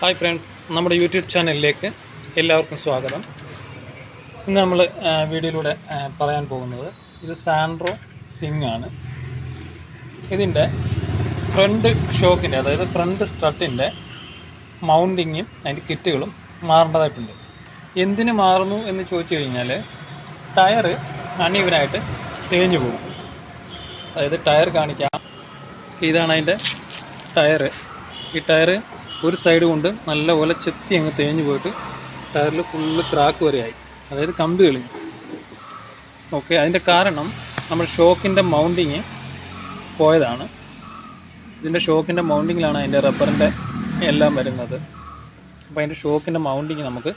Hi friends, നമ്മുടെ YouTube ചാനലിലേക്ക് എല്ലാവർക്കും സ്വാഗതം. ഇന്ന് നമ്മൾ വീഡിയോയിലൂടെ പറയാൻ പോകുന്നത് ഇത് സാൻട്രോ സിംഗ് ആണ്. ഇതിൻ്റെ ഫ്രണ്ട് ഷോക്കിൻ്റെ, അതായത് ഫ്രണ്ട് സ്ട്രട്ടിൻ്റെ മൗണ്ടിങ്ങും അതിൻ്റെ കിറ്റുകളും മാറേണ്ടതായിട്ടുണ്ട്. എന്തിന് മാറുന്നു എന്ന് ചോദിച്ചു കഴിഞ്ഞാൽ, ടയറ് അൺഈവനായിട്ട് തേഞ്ഞു പോകും. അതായത് ടയർ കാണിക്കാം. ഇതാണ് അതിൻ്റെ ടയറ്. ഈ ടയറ് ഒരു സൈഡ് കൊണ്ട് നല്ലപോലെ ചെത്തി അങ്ങ് തേഞ്ഞു പോയിട്ട് ടയറിൽ ഫുള്ള് ക്രാക്ക് വരെയായി, അതായത് കമ്പി തെളിഞ്ഞു. ഓക്കെ, അതിൻ്റെ കാരണം നമ്മൾ ഷോക്കിൻ്റെ മൗണ്ടിങ് പോയതാണ്. ഇതിൻ്റെ ഷോക്കിൻ്റെ മൗണ്ടിങ്ങിലാണ് അതിൻ്റെ റബ്ബറിൻ്റെ എല്ലാം വരുന്നത്. അപ്പോൾ അതിൻ്റെ ഷോക്കിൻ്റെ മൗണ്ടിങ് നമുക്ക്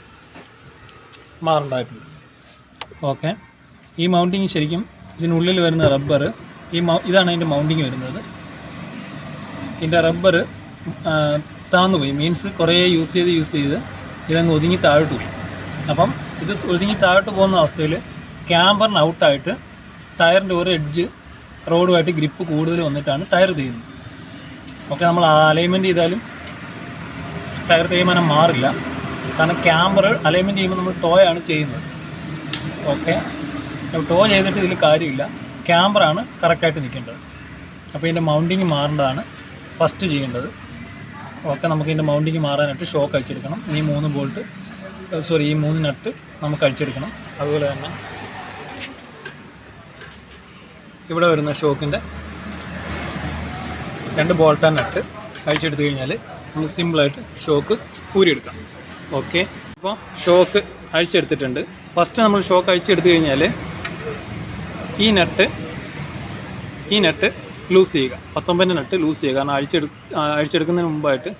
മാറേണ്ടതായിട്ടുണ്ട്. ഓക്കെ, ഈ മൗണ്ടിങ് ശരിക്കും ഇതിനുള്ളിൽ വരുന്ന റബ്ബർ, ഇതാണ് അതിൻ്റെ മൗണ്ടിങ് വരുന്നത്. ഇതിൻ്റെ റബ്ബർ താന്നുപോയി, മീൻസ് കുറേ യൂസ് ചെയ്ത് ഇതങ്ങ് ഒതുങ്ങി താഴോട്ട് പോയി. അപ്പം ഇത് ഒതുങ്ങി താഴോട്ട് പോകുന്ന അവസ്ഥയിൽ ക്യാമ്പറിന് ഔട്ടായിട്ട് ടയറിൻ്റെ ഒരു എഡ്ജ് റോഡുമായിട്ട് ഗ്രിപ്പ് കൂടുതൽ വന്നിട്ടാണ് ടയർ തേയുന്നത്. ഓക്കെ, നമ്മൾ അലൈൻമെൻറ്റ് ചെയ്താലും ടയർ തേയ്മാനം മാറില്ല. കാരണം ക്യാമ്പർ അലൈൻമെൻറ്റ് ചെയ്യുമ്പോൾ നമ്മൾ ടോയാണ് ചെയ്യുന്നത്. ഓക്കെ, ടോ ചെയ്തിട്ട് ഇതിൽ കാര്യമില്ല, ക്യാമ്പറാണ് കറക്റ്റായിട്ട് നിൽക്കേണ്ടത്. അപ്പോൾ ഇതിൻ്റെ മൗണ്ടിങ് മാറേണ്ടതാണ് ഫസ്റ്റ് ചെയ്യേണ്ടത്. ഓക്കെ, നമുക്ക് ഇതിൻ്റെ മൗണ്ടിങ് മാറാനായിട്ട് ഷോക്ക് അഴിച്ചെടുക്കണം. ഈ 3 നട്ട് നമുക്ക് അഴിച്ചെടുക്കണം. അതുപോലെ തന്നെ ഇവിടെ വരുന്ന ഷോക്കിൻ്റെ 2 ബോൾട്ട് ആൻഡ് നട്ട് അഴിച്ചെടുത്ത് കഴിഞ്ഞാൽ നമുക്ക് സിമ്പിളായിട്ട് ഷോക്ക് ഊരിയെടുക്കാം. ഓക്കെ, അപ്പോൾ ഷോക്ക് അഴിച്ചെടുത്തിട്ടുണ്ട്. ഫസ്റ്റ് നമ്മൾ ഷോക്ക് അഴിച്ചെടുത്ത് കഴിഞ്ഞാൽ ഈ നട്ട് ലൂസ് ചെയ്യുക. 19 നട്ട് ലൂസ് ചെയ്യുക. കാരണം അഴിച്ചെടുക്കുന്നതിന് മുമ്പായിട്ട്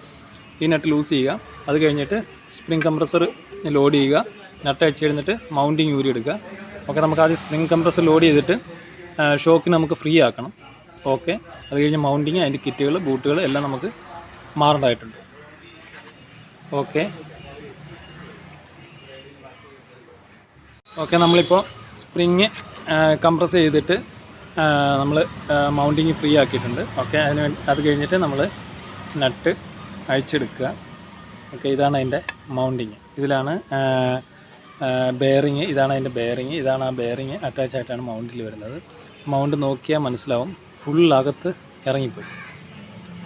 ഈ നട്ട് ലൂസ് ചെയ്യുക. അത് കഴിഞ്ഞിട്ട് സ്പ്രിംഗ് കംപ്രസർ ലോഡ് ചെയ്യുക. നട്ട് അഴിച്ചെടുത്തിട്ട് മൗണ്ടിങ് ഊരി എടുക്കുക. ഓക്കെ, നമുക്ക് ആദ്യം സ്പ്രിംഗ് കംപ്രസർ ലോഡ് ചെയ്തിട്ട് ഷോക്കിന് നമുക്ക് ഫ്രീ ആക്കണം. ഓക്കെ, അത് കഴിഞ്ഞ് മൗണ്ടിങ്, അതിൻ്റെ കിറ്റുകൾ, ബൂട്ടുകൾ എല്ലാം നമുക്ക് മാറേണ്ടതായിട്ടുണ്ട്. ഓക്കെ, നമ്മളിപ്പോൾ സ്പ്രിങ് കംപ്രസ് ചെയ്തിട്ട് നമ്മൾ മൗണ്ടിങ് ഫ്രീ ആക്കിയിട്ടുണ്ട്. ഓക്കെ, അത് കഴിഞ്ഞിട്ട് നമ്മൾ നട്ട് അഴിച്ചെടുക്കുക. ഓക്കെ, ഇതാണ് അതിൻ്റെ മൗണ്ടിങ്. ഇതിലാണ് ബെയറിങ്, ഇതാണ് അതിൻ്റെ ബെയറിങ്. ഇതാണ് ആ ബെയറിങ് അറ്റാച്ച് ആയിട്ടാണ് മൗണ്ടിൽ വരുന്നത്. മൗണ്ട് നോക്കിയാൽ മനസ്സിലാവും, ഫുള്ളകത്ത് ഇറങ്ങിപ്പോയി.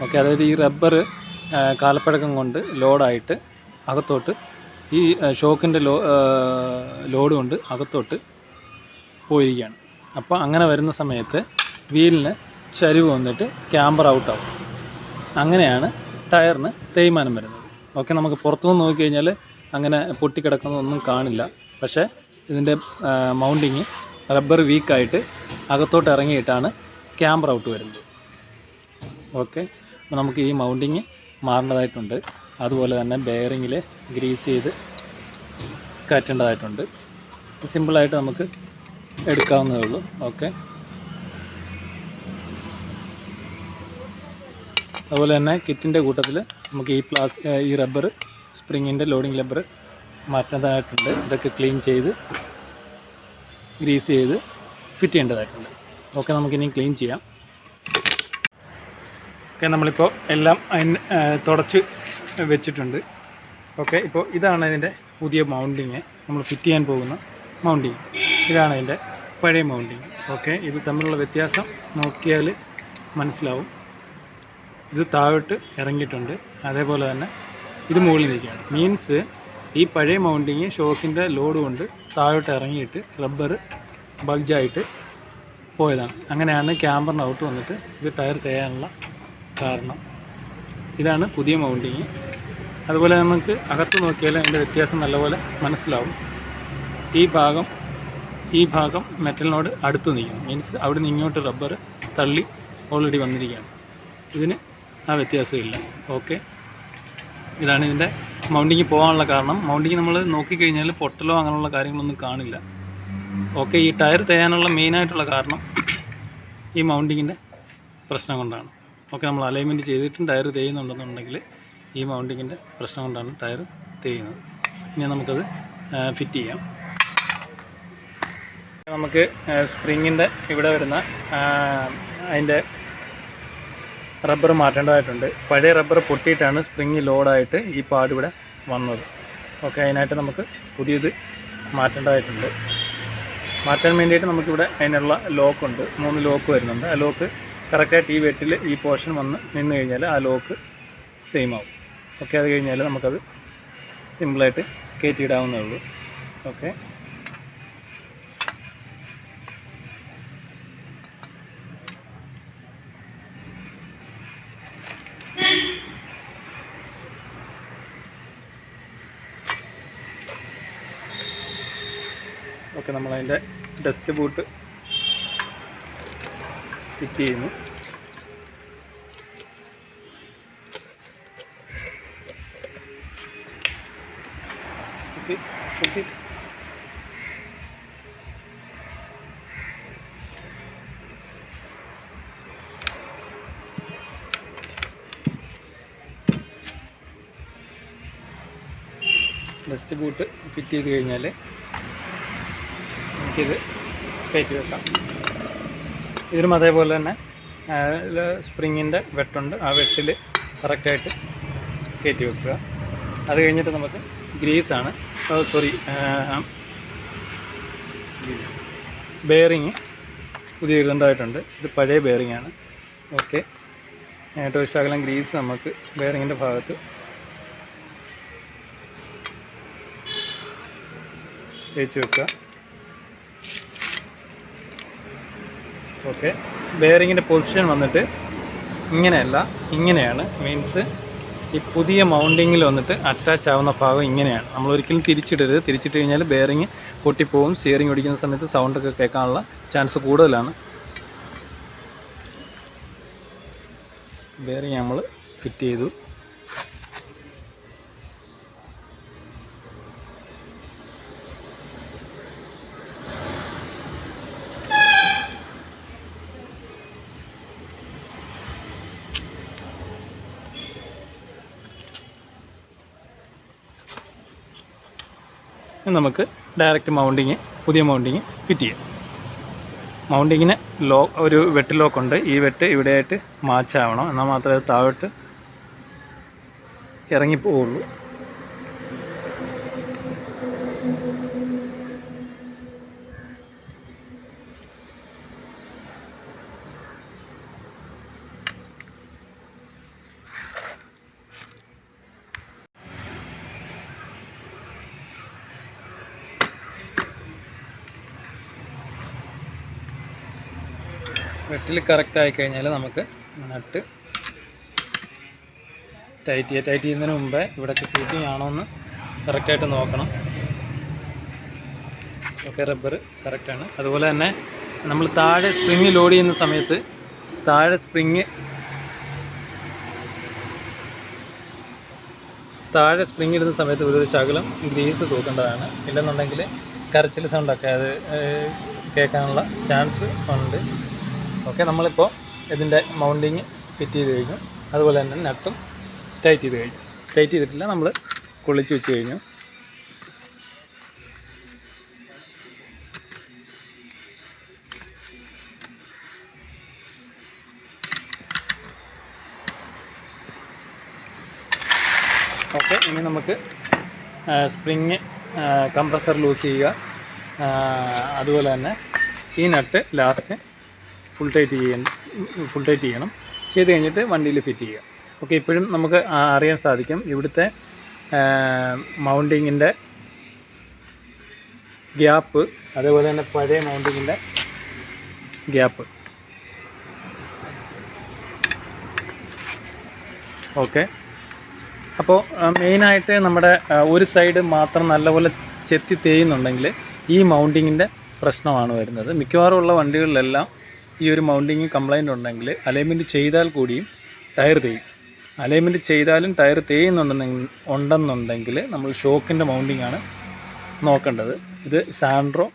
ഓക്കെ, അതായത് ഈ റബ്ബർ കാലപ്പഴക്കം കൊണ്ട് ലോഡായിട്ട് അകത്തോട്ട്, ഈ ഷോക്കിൻ്റെ ലോഡ് കൊണ്ട് അകത്തോട്ട് പോയിരിക്കുകയാണ്. അപ്പോൾ അങ്ങനെ വരുന്ന സമയത്ത് വീലിന് ചരിവ് വന്നിട്ട് ക്യാമ്പർ ഔട്ടാവും. അങ്ങനെയാണ് ടയറിന് തേയ്മാനം വരുന്നത്. ഓക്കെ, നമുക്ക് പുറത്തുനിന്ന് നോക്കിക്കഴിഞ്ഞാൽ അങ്ങനെ പൊട്ടിക്കിടക്കുന്നതൊന്നും കാണില്ല. പക്ഷേ ഇതിൻ്റെ മൗണ്ടിങ് റബ്ബർ വീക്കായിട്ട് അകത്തോട്ട് ഇറങ്ങിയിട്ടാണ് ക്യാമ്പർ ഔട്ട് വരുന്നത്. ഓക്കെ, അപ്പോൾ നമുക്ക് ഈ മൗണ്ടിങ് മാറേണ്ടതായിട്ടുണ്ട്. അതുപോലെ തന്നെ ബെയറിങ്ങിൽ ഗ്രീസ് ചെയ്ത് കയറ്റേണ്ടതായിട്ടുണ്ട്. സിമ്പിളായിട്ട് നമുക്ക് എടുക്കാവുന്നതേ ഉള്ളൂ. ഓക്കെ, അതുപോലെ തന്നെ കിറ്റിൻ്റെ കൂട്ടത്തിൽ നമുക്ക് ഈ റബ്ബർ, സ്പ്രിങ്ങിൻ്റെ ലോഡിങ് റബ്ബർ മാറ്റേണ്ടതായിട്ടുണ്ട്. ഇതൊക്കെ ക്ലീൻ ചെയ്ത് ഗ്രീസ് ചെയ്ത് ഫിറ്റ് ചെയ്യേണ്ടതായിട്ടുണ്ട്. ഓക്കെ, നമുക്കിനി ക്ലീൻ ചെയ്യാം. ഓക്കെ, നമ്മളിപ്പോൾ എല്ലാം തുടച്ച് വെച്ചിട്ടുണ്ട്. ഓക്കെ, ഇപ്പോൾ ഇതാണ് ഇതിൻ്റെ പുതിയ മൗണ്ടിങ്, നമ്മൾ ഫിറ്റ് ചെയ്യാൻ പോകുന്ന മൗണ്ടിങ്. ഇതാണ് അതിൻ്റെ പഴയ മൗണ്ടിങ്. ഓക്കെ, ഇത് തമ്മിലുള്ള വ്യത്യാസം നോക്കിയാൽ മനസ്സിലാവും. ഇത് താഴോട്ട് ഇറങ്ങിയിട്ടുണ്ട്, അതേപോലെ തന്നെ ഇത് മുകളിൽ നിൽക്കുകയാണ്. മീൻസ് ഈ പഴയ മൗണ്ടിങ് ഷോക്കിൻ്റെ ലോഡ് കൊണ്ട് താഴോട്ട് ഇറങ്ങിയിട്ട് റബ്ബർ ബൾജായിട്ട് പോയതാണ്. അങ്ങനെയാണ് ക്യാമ്പറിന് ഔട്ട് വന്നിട്ട് ഇത് ടയർ തേയാനുള്ള കാരണം. ഇതാണ് പുതിയ മൗണ്ടിങ്. അതുപോലെ നമുക്ക് അകത്ത് നോക്കിയാൽ അതിൻ്റെ വ്യത്യാസം നല്ലപോലെ മനസ്സിലാവും. ഈ ഭാഗം മെറ്റലിനോട് അടുത്ത് നിൽക്കുന്നു. മീൻസ് അവിടെ നിന്ന് ഇങ്ങോട്ട് റബ്ബർ തള്ളി ഓൾറെഡി വന്നിരിക്കുകയാണ്. ഇതിന് ആ വ്യത്യാസമില്ല. ഓക്കെ, ഇതാണ് ഇതിൻ്റെ മൗണ്ടിങ് പോകാനുള്ള കാരണം. മൗണ്ടിങ് നമ്മൾ നോക്കിക്കഴിഞ്ഞാൽ പൊട്ടലോ അങ്ങനെയുള്ള കാര്യങ്ങളൊന്നും കാണില്ല. ഓക്കെ, ഈ ടയർ തേയാനുള്ള മെയിനായിട്ടുള്ള കാരണം ഈ മൗണ്ടിങ്ങിൻ്റെ പ്രശ്നം കൊണ്ടാണ്. ഓക്കെ, നമ്മൾ അലൈൻമെൻറ്റ് ചെയ്തിട്ടും ടയർ തേയുന്നുണ്ടെന്നുണ്ടെങ്കിൽ ഈ മൗണ്ടിങ്ങിൻ്റെ പ്രശ്നം കൊണ്ടാണ് ടയർ തേയുന്നത്. ഇനി നമുക്കത് ഫിറ്റ് ചെയ്യാം. നമുക്ക് സ്പ്രിങ്ങിൻ്റെ ഇവിടെ വരുന്ന അതിൻ്റെ റബ്ബർ മാറ്റേണ്ടതായിട്ടുണ്ട്. പഴയ റബ്ബർ പൊട്ടിയിട്ടാണ് സ്പ്രിങ് ലോഡായിട്ട് ഈ പാടിവിടെ വന്നത്. ഓക്കെ, അതിനായിട്ട് നമുക്ക് പുതിയത് മാറ്റേണ്ടതായിട്ടുണ്ട്. മാറ്റാൻ വേണ്ടിയിട്ട് നമുക്കിവിടെ അതിനുള്ള ലോക്കുണ്ട്, 3 ലോക്ക് വരുന്നുണ്ട്. ആ ലോക്ക് കറക്റ്റായിട്ട് ഈ വെട്ടിൽ ഈ പോർഷൻ വന്ന് നിന്ന് കഴിഞ്ഞാൽ ആ ലോക്ക് സെയിം ആവും. ഓക്കെ, അത് കഴിഞ്ഞാൽ നമുക്കത് സിമ്പിളായിട്ട് കയറ്റിയിടാവുന്നേ ഉള്ളൂ. ഓക്കെ, ഓക്കെ, നമ്മളതിൻ്റെ ഡസ്റ്റ് ബൂട്ട് ഫിറ്റ് ചെയ്യുന്നു. ഡസ്റ്റ് ബൂട്ട് ഫിറ്റ് ചെയ്ത് കഴിഞ്ഞാൽ നമുക്കിത് കയറ്റി വെക്കാം. ഇതിനും അതേപോലെ തന്നെ സ്പ്രിങ്ങിൻ്റെ വെട്ടുണ്ട്, ആ വെട്ടിൽ കറക്റ്റായിട്ട് കയറ്റി വെക്കുക. അത് കഴിഞ്ഞിട്ട് നമുക്ക് ഗ്രീസാണ്, ബെയറിങ് പുതിയ ഇടേണ്ടതായിട്ടുണ്ട്. ഇത് പഴയ ബെയറിങ്ങാണ്. ഓക്കെ, ഒരു ശകലം ഗ്രീസ് നമുക്ക് ബെയറിങ്ങിൻ്റെ ഭാഗത്ത് തേച്ച് വെക്കുക. ഓക്കെ, ബെയറിങ്ങിൻ്റെ പൊസിഷൻ വന്നിട്ട് ഇങ്ങനെയല്ല, ഇങ്ങനെയാണ്. മീൻസ് ഈ പുതിയ മൗണ്ടിങ്ങിൽ വന്നിട്ട് അറ്റാച്ച് ആവുന്ന ഭാഗം ഇങ്ങനെയാണ്. നമ്മളൊരിക്കലും തിരിച്ചിടരുത്. തിരിച്ചിട്ട് കഴിഞ്ഞാൽ ബെയറിങ് പൊട്ടിപ്പോവും. സ്റ്റിയറിംഗ് ഓടിക്കുന്ന സമയത്ത് സൗണ്ടൊക്കെ കേൾക്കാനുള്ള ചാൻസ് കൂടുതലാണ്. ബെയറിങ് നമ്മൾ ഫിറ്റ് ചെയ്തു. നമുക്ക് ഡയറക്റ്റ് മൗണ്ടിങ്, പുതിയ മൗണ്ടിങ് ഫിറ്റ് ചെയ്യാം. മൗണ്ടിങ്ങിന് ഒരു വെട്ട് ലോക്കുണ്ട്. ഈ വെട്ട് ഇവിടെയായിട്ട് മാച്ചാവണം, എന്നാൽ മാത്രമേ താഴോട്ട് ഇറങ്ങിപ്പോവുള്ളൂ. വെട്ടിൽ കറക്റ്റ് ആയിക്കഴിഞ്ഞാൽ നമുക്ക് നട്ട് ടൈറ്റ് ചെയ്യുന്നതിന് മുമ്പേ ഇവിടേക്ക് സീറ്റിംഗ് ആണോ എന്ന് കറക്റ്റായിട്ട് നോക്കണം. ഓക്കെ, റബ്ബർ കറക്റ്റാണ്. അതുപോലെ തന്നെ നമ്മൾ താഴെ സ്പ്രിങ് ലോഡ് ചെയ്യുന്ന സമയത്ത് താഴെ സ്പ്രിങ് ഇടുന്ന സമയത്ത് ഒരു ശകലം ഗ്രീസ് തൂക്കേണ്ടതാണ്. ഇല്ലെന്നുണ്ടെങ്കിൽ കരച്ചിൽ സൗണ്ടൊക്കെ അത് കേൾക്കാനുള്ള ചാൻസ് ഉണ്ട്. ഓക്കെ, നമ്മളിപ്പോൾ ഇതിൻ്റെ മൗണ്ടിങ് ഫിറ്റ് ചെയ്ത് കഴിഞ്ഞു. അതുപോലെ തന്നെ നട്ടും ടൈറ്റ് ചെയ്ത് കഴിഞ്ഞു. ടൈറ്റ് ചെയ്തിട്ടില്ല, നമ്മൾ കൊള്ളിച്ച് വെച്ച് കഴിഞ്ഞു. ഓക്കെ, ഇനി നമുക്ക് സ്പ്രിങ് കംപ്രസർ ലൂസ് ചെയ്യുക. അതുപോലെ തന്നെ ഈ നട്ട് ലാസ്റ്റ് ഫുൾ ടൈറ്റ് ചെയ്യണം. ചെയ്ത് കഴിഞ്ഞിട്ട് വണ്ടിയിൽ ഫിറ്റ് ചെയ്യുക. ഓക്കെ, ഇപ്പോഴും നമുക്ക് അറിയാൻ സാധിക്കും ഇവിടുത്തെ മൗണ്ടിങ്ങിൻ്റെ ഗ്യാപ്പ്, അതേപോലെ തന്നെ പഴയ മൗണ്ടിങ്ങിൻ്റെ ഗ്യാപ്പ്. ഓക്കെ, അപ്പോൾ മെയിനായിട്ട് നമ്മുടെ ഒരു സൈഡ് മാത്രം നല്ലപോലെ ചെത്തി തേയുന്നുണ്ടെങ്കിൽ ഈ മൗണ്ടിങ്ങിൻ്റെ പ്രശ്നമാണ് വരുന്നത്. മിക്കവാറും ഉള്ള വണ്ടികളിലെല്ലാം ഈ ഒരു മൗണ്ടിങ് കംപ്ലൈൻ്റ് ഉണ്ടെങ്കിൽ അലൈൻമെൻറ്റ് ചെയ്താൽ കൂടിയും ടയർ തേയും. അലൈൻമെൻറ്റ് ചെയ്താലും ടയർ തേയുന്നുണ്ടെങ്കിൽ നമ്മൾ ഷോക്കിൻ്റെ മൗണ്ടിങ് ആണ് നോക്കേണ്ടത്. ഇത് സാൻട്രോ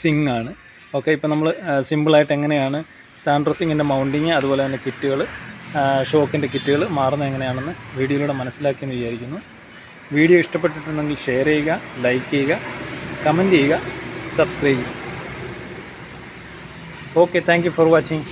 സിങ് ആണ്. ഓക്കെ, ഇപ്പോൾ നമ്മൾ സിമ്പിളായിട്ട് എങ്ങനെയാണ് സാൻട്രോ സിങ്ങിൻ്റെ മൗണ്ടിങ്, അതുപോലെ തന്നെ കിറ്റുകൾ, ഷോക്കിൻ്റെ കിറ്റുകൾ മാറുന്നത് എങ്ങനെയാണെന്ന് വീഡിയോയിലൂടെ മനസ്സിലാക്കിയെന്ന് വിചാരിക്കുന്നു. വീഡിയോ ഇഷ്ടപ്പെട്ടിട്ടുണ്ടെങ്കിൽ ഷെയർ ചെയ്യുക, ലൈക്ക് ചെയ്യുക, കമൻറ്റ് ചെയ്യുക, സബ്സ്ക്രൈബ് ചെയ്യുക. Okay, thank you for watching.